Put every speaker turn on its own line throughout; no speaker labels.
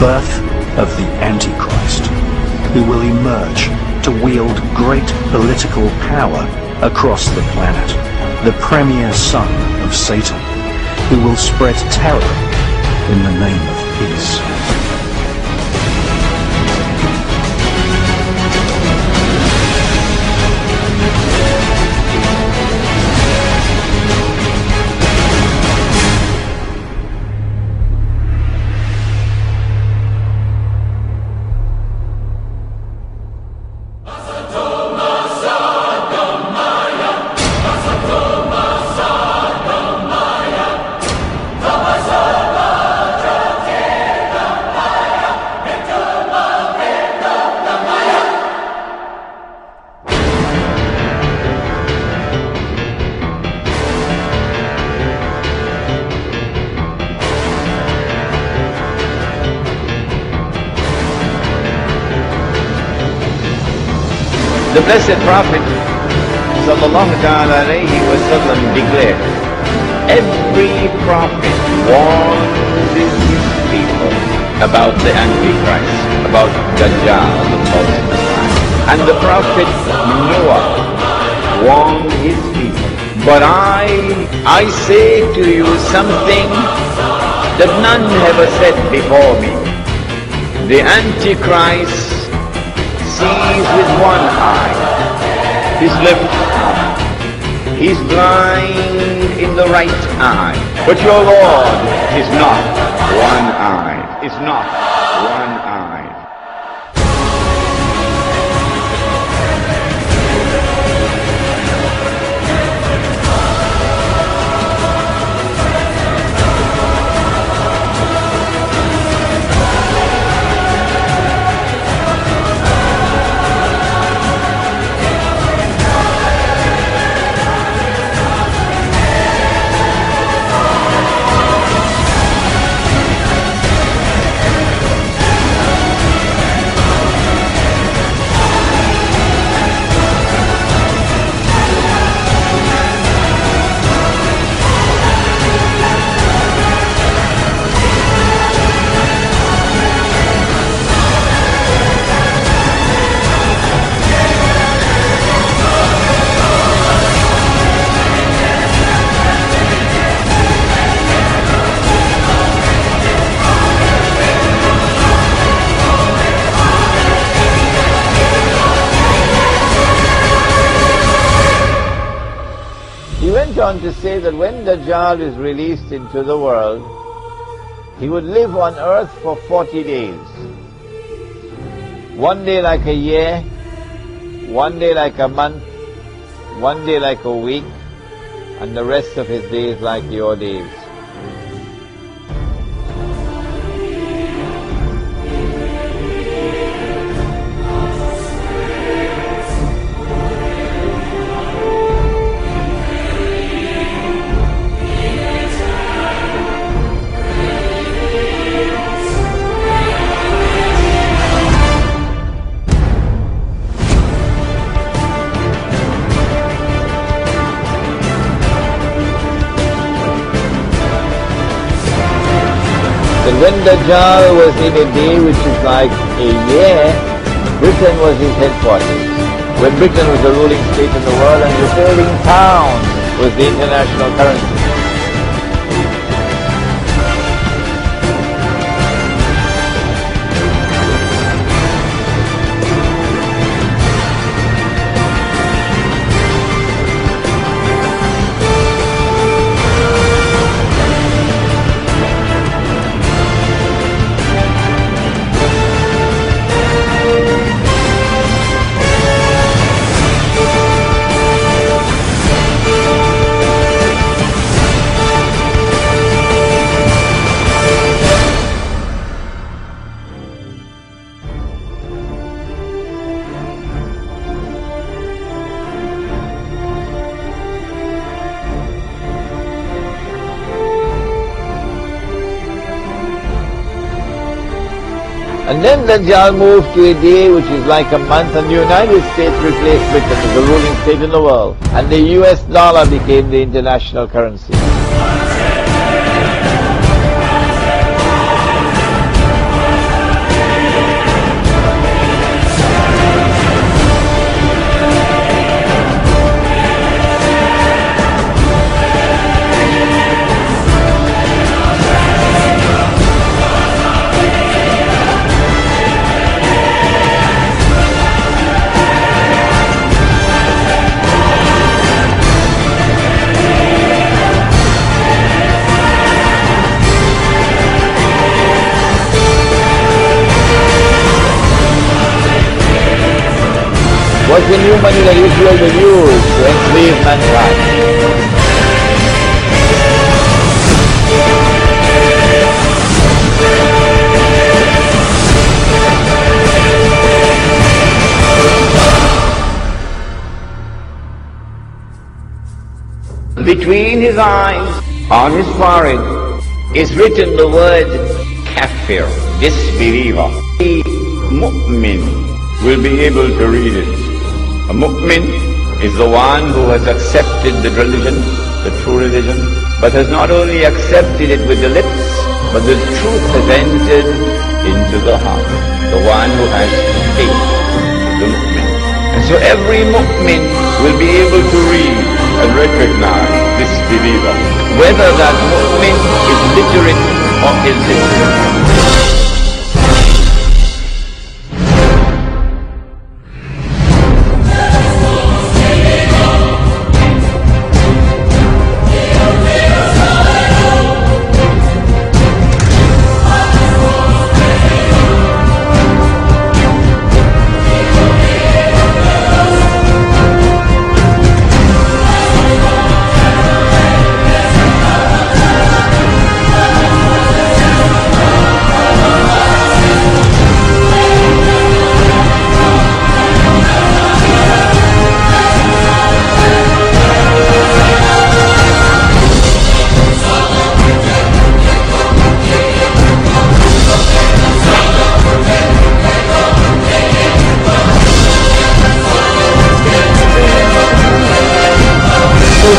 birth of the Antichrist, who will emerge to wield great political power across the planet, the premier son of Satan, who will spread terror in the name of peace.
The Blessed Prophet sallallahu ta'ala alayhi wa sallam declared, every prophet warns his people about the Antichrist, about dajjal, the false Messiah. And the Prophet Noah warned his people. But I say to you something that none ever said before me. The Antichrist sees with one eye, his left eye. He's blind in the right eye. But your Lord is not one-eyed. Is not one-eyed.
He went on to say that when Dajjal is released into the world, he would live on earth for 40 days. One day like a year, one day like a month, one day like a week, and the rest of his days like your days. That when Dajjal was in a day which is like a year, Britain was his headquarters. When Britain was the ruling state in the world and the sterling pound was the international currency. And then Dajjal moved to a day which is like a month, and the United States replaced Britain as the ruling state in the world. And the US dollar became the international currency. What's the new money that Israel will use to enslave mankind?
Between his eyes, on his forehead, is written the word kafir, disbeliever. A mu'min will be able to read it. A mu'min is the one who has accepted the religion, the true religion, but has not only accepted it with the lips, but the truth has entered into the heart. The one who has faith, the mu'min. And so every mu'min will be able to read and recognize this believer, whether that mu'min is literate or illiterate.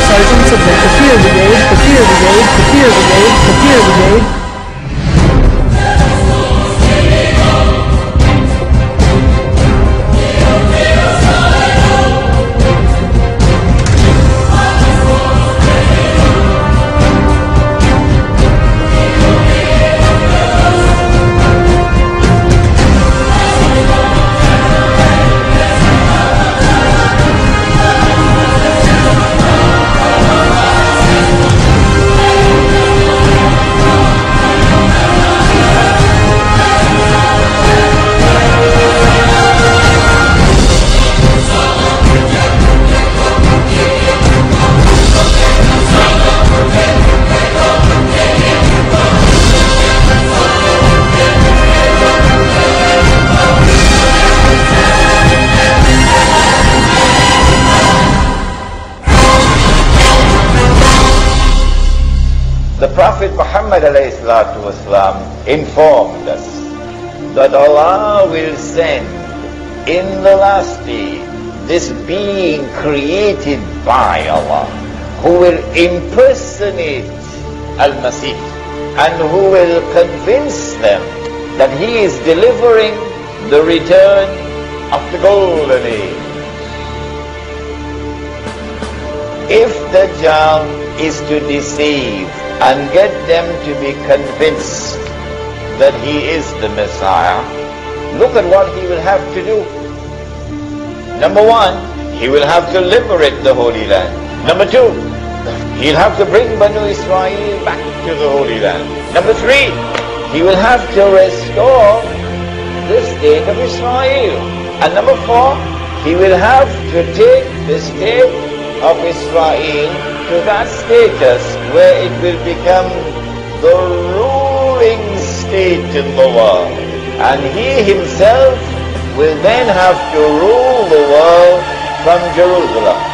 Sergeants of the Kafir Brigade, Kafir Brigade, Kafir Brigade, Kafir Brigade.
The Prophet Muhammad ﷺ informed us that Allah will send in the last day this being created by Allah who will impersonate Al-Masih and who will convince them that he is delivering the return of the golden age. If Dajjal is to deceive and get them to be convinced that he is the Messiah, look at what he will have to do. Number one, he will have to liberate the Holy Land. Number two, he'll have to bring Banu Israel back to the Holy Land. Number three, he will have to restore the state of Israel. And number four, he will have to take the state of Israel to that status where it will become the ruling state in the world. And he himself will then have to rule the world from Jerusalem.